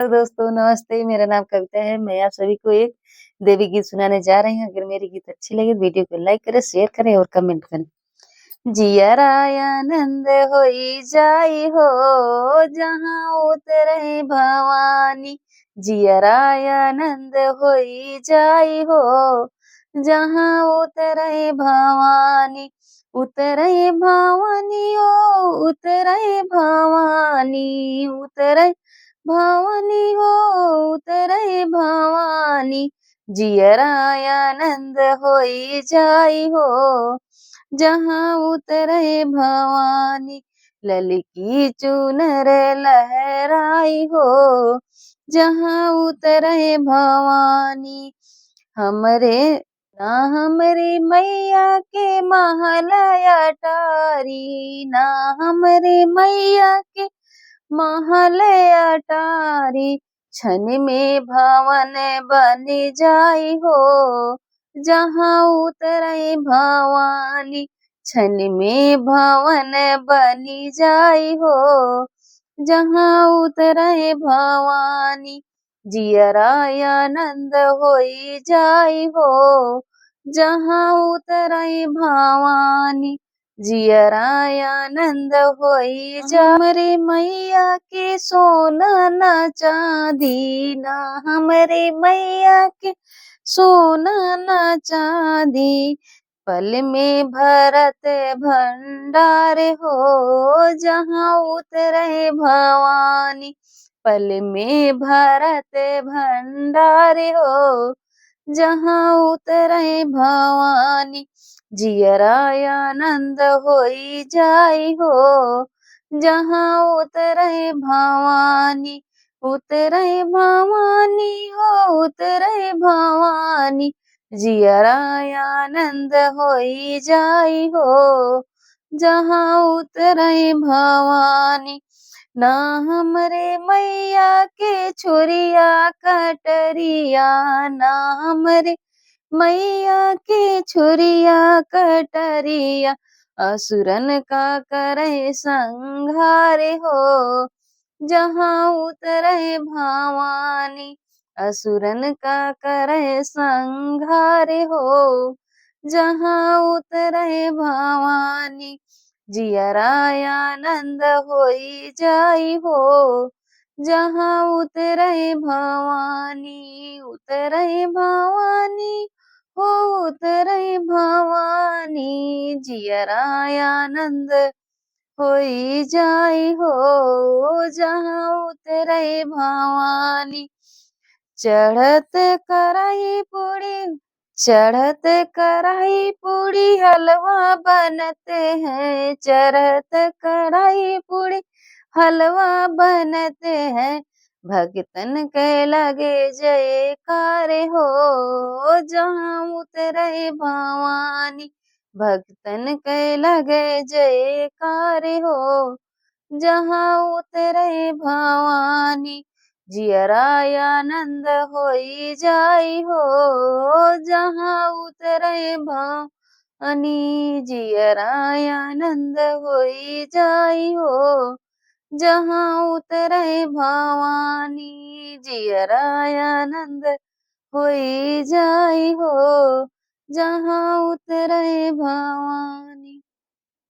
तो दोस्तों नमस्ते, मेरा नाम कविता है। मैं आप सभी को एक देवी गीत सुनाने जा रही हूँ। अगर मेरी गीत अच्छी लगे तो वीडियो को लाइक करें, शेयर करें और कमेंट करें। जियरा आनंद होई जाई हो, जहाँ उतरे भवानी। जियरा आनंद होई जाई हो, जहाँ उतरे भवानी। उतरे भवानी ओ उतरे भवानी, उतरे भवानी हो उतरे भवानी। जियरा आनंद होई जाई हो, जहाँ उतरे भवानी। ललकी चुनर लहराई हो, जहाँ उतरे भवानी। हमरे ना हमरे मैया के महल अटारी, ना हमरे मैया के महल अटारी। क्षण में भवन बन जाई हो, जहाँ उतरे भवानी। क्षण में भवन बनी जाई हो, जहाँ उतरे भवानी। जियरा आनंद होई जाई हो, जहाँ उतरे भवानी। जियरा आनंद होई जा हमरे मैया के सोना न चांदी, ना हमरे मैया के सोना न चांदी। पल में भरत भंडार हो, जहाँ उतरे भवानी। पल में भरत भंडार हो, जहाँ उतरे भवानी। जियरा आनंद होई जाई हो, जहाँ उतरे भवानी। उतरे भवानी हो उतरे भवानी। जियरा आनंद होई जाई हो, जहाँ उतरे भवानी। ना हमरे मैया के छुरिया कटरिया, ना हमरे मैया के छुरिया कटरिया। असुरन का करे संहार हो, जहाँ उतरे भवानी। असुरन का करे संहार हो, जहाँ उतरे भवानी। जियरा आनंद होई जाई हो, जहाँ उतरे भवानी। उतरे भवानी हो उतरे भवानी। जियरा आनंद होई जाई हो, जहाँ उतरे भवानी। चढ़त कराई पूड़ी चढ़त कराई पूड़ी हलवा बनते हैं। चढ़त कराई पूड़ी हलवा बनते हैं। भगतन के लगे जयकार हो, जहाँ उतरे भवानी। भगतन के लगे जयकार हो, जहाँ उतरे भवानी। जियरा आनंद होई जाई हो, जहाँ उतरे भवानी। जियरा आनंद होई जाई हो, जहाँ उतरे भवानी। जियरा आनंद होई जाई हो, जहाँ उतरे भवानी।